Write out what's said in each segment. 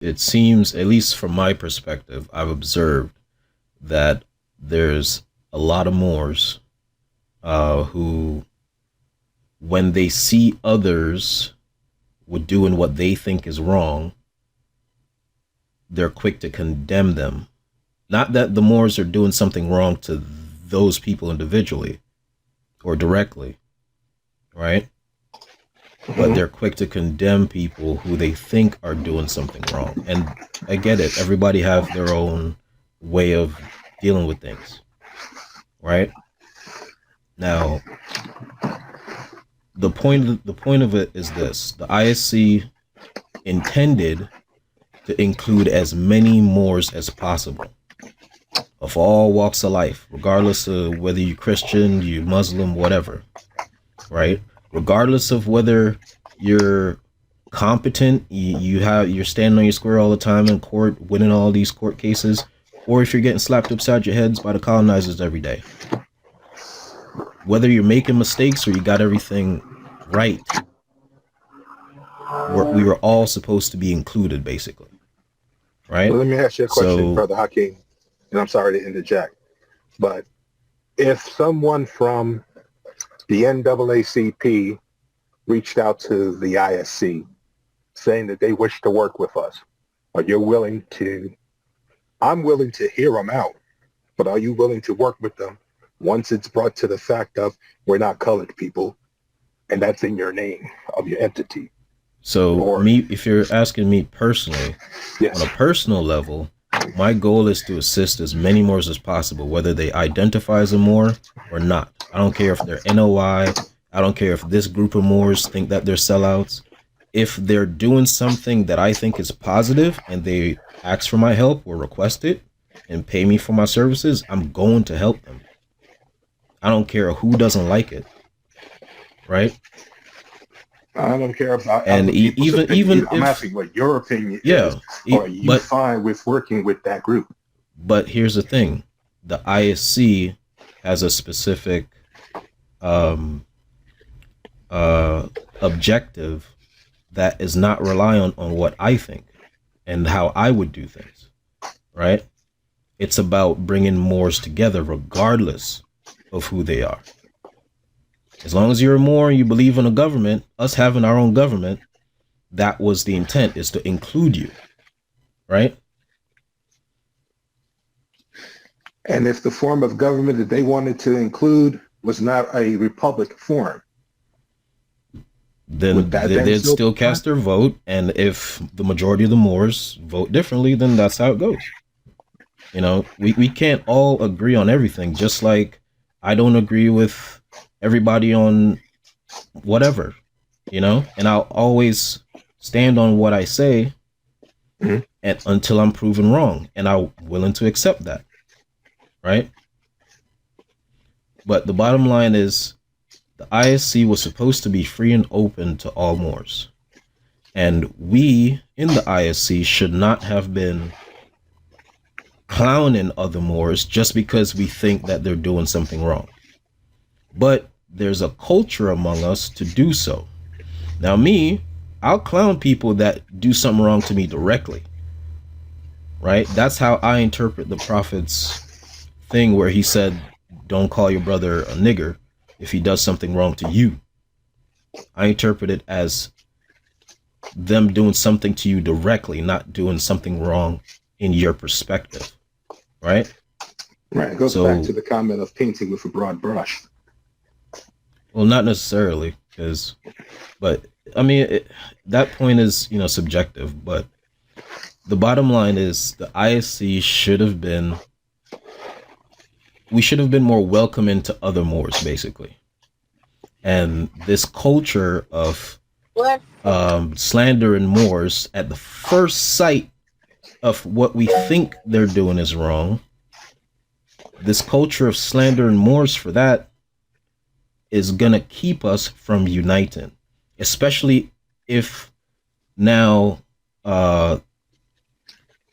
it seems, at least from my perspective, I've observed that there's a lot of Moors who, when they see others with doing what they think is wrong, they're quick to condemn them. Not that the Moors are doing something wrong to those people individually or directly, right? But they're quick to condemn people who they think are doing something wrong. And I get it. Everybody have their own way of dealing with things, right? Now, the point of it is this: the ISC intended to include as many Moors as possible, of all walks of life, regardless of whether you're Christian, you Muslim, whatever, right? Regardless of whether you're competent, you're standing on your square all the time in court, winning all these court cases, or if you're getting slapped upside your heads by the colonizers every day. Whether you're making mistakes or you got everything right, we were all supposed to be included, basically, right? Well, let me ask you a question, Brother Hakeem, and I'm sorry to interject, but if someone from the NAACP reached out to the ISC saying that they wish to work with us, are you willing to, I'm willing to hear them out, but are you willing to work with them once it's brought to the fact of we're not colored people and that's in your name of your entity? So if you're asking me personally, yes, on a personal level, my goal is to assist as many Moors as possible, whether they identify as a Moor or not. I don't care if they're NOI. I don't care if this group of Moors think that they're sellouts. If they're doing something that I think is positive and they ask for my help or request it and pay me for my services, I'm going to help them. I don't care who doesn't like it, right? I don't care about. And even I'm asking what your opinion is. Are you fine with working with that group? But here's the thing: the ISC has a specific objective that is not reliant on what I think and how I would do things, right? It's about bringing Moors together, regardless of who they are. As long as you're a Moor and you believe in a government, us having our own government, that was the intent, is to include you, right? And if the form of government that they wanted to include was not a republic form, then they'd still cast their vote. And if the majority of the Moors vote differently, then that's how it goes. You know, we can't all agree on everything, just like I don't agree with everybody on whatever, you know, and I'll always stand on what I say and until I'm proven wrong, and I'm willing to accept that, right? But the bottom line is the ISC was supposed to be free and open to all Moors, and we in the ISC should not have been clowning other Moors just because we think that they're doing something wrong. But there's a culture among us to do so. Now me, I'll clown people that do something wrong to me directly, right? That's how I interpret the Prophet's thing where he said, don't call your brother a nigger if he does something wrong to you. I interpret it as them doing something to you directly, not doing something wrong in your perspective, right? Right, it goes back to the comment of painting with a broad brush. Well, not necessarily, but I mean, that point is, you know, subjective, but the bottom line is the ISC we should have been more welcoming to other Moors, basically. And this culture of slandering Moors at the first sight of what we think they're doing is wrong, this culture of slandering Moors for that is going to keep us from uniting, especially if now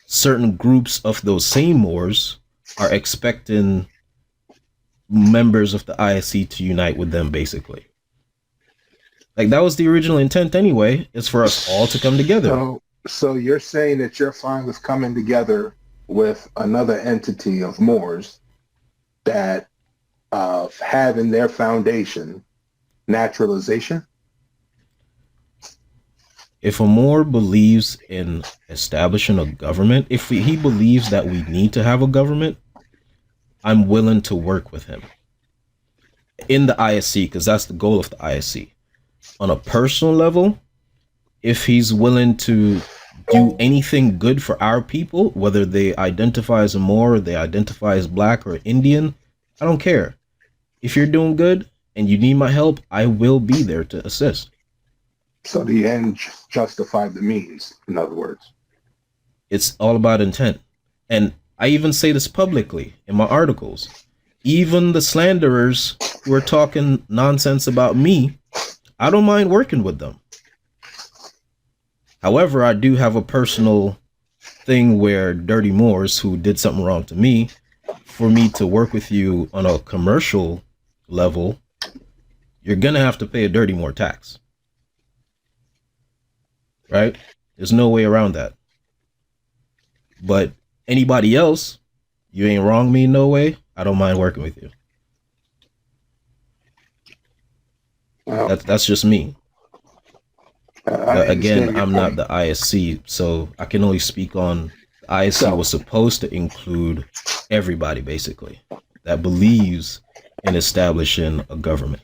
certain groups of those same Moors are expecting members of the ISC to unite with them, basically. Like, that was the original intent anyway, is for us all to come together. So you're saying that you're fine with coming together with another entity of Moors that have in their foundation naturalization? If a Moor believes in establishing a government, if he believes that we need to have a government, I'm willing to work with him in the ISC, because that's the goal of the ISC. On a personal level, if he's willing to do anything good for our people, whether they identify as a Moor, or they identify as Black or Indian, I don't care. If you're doing good and you need my help, I will be there to assist. So the end justified the means, in other words. It's all about intent. And I even say this publicly in my articles. Even the slanderers who are talking nonsense about me, I don't mind working with them. However, I do have a personal thing where dirty Moors who did something wrong to me, for me to work with you on a commercial level, you're going to have to pay a dirty Moor tax. Right? There's no way around that. But anybody else, you ain't wrong me no way, I don't mind working with you. Well, that's just me. Again, I'm not the ISC, so I can only speak on the ISC was supposed to include everybody, basically, that believes in establishing a government.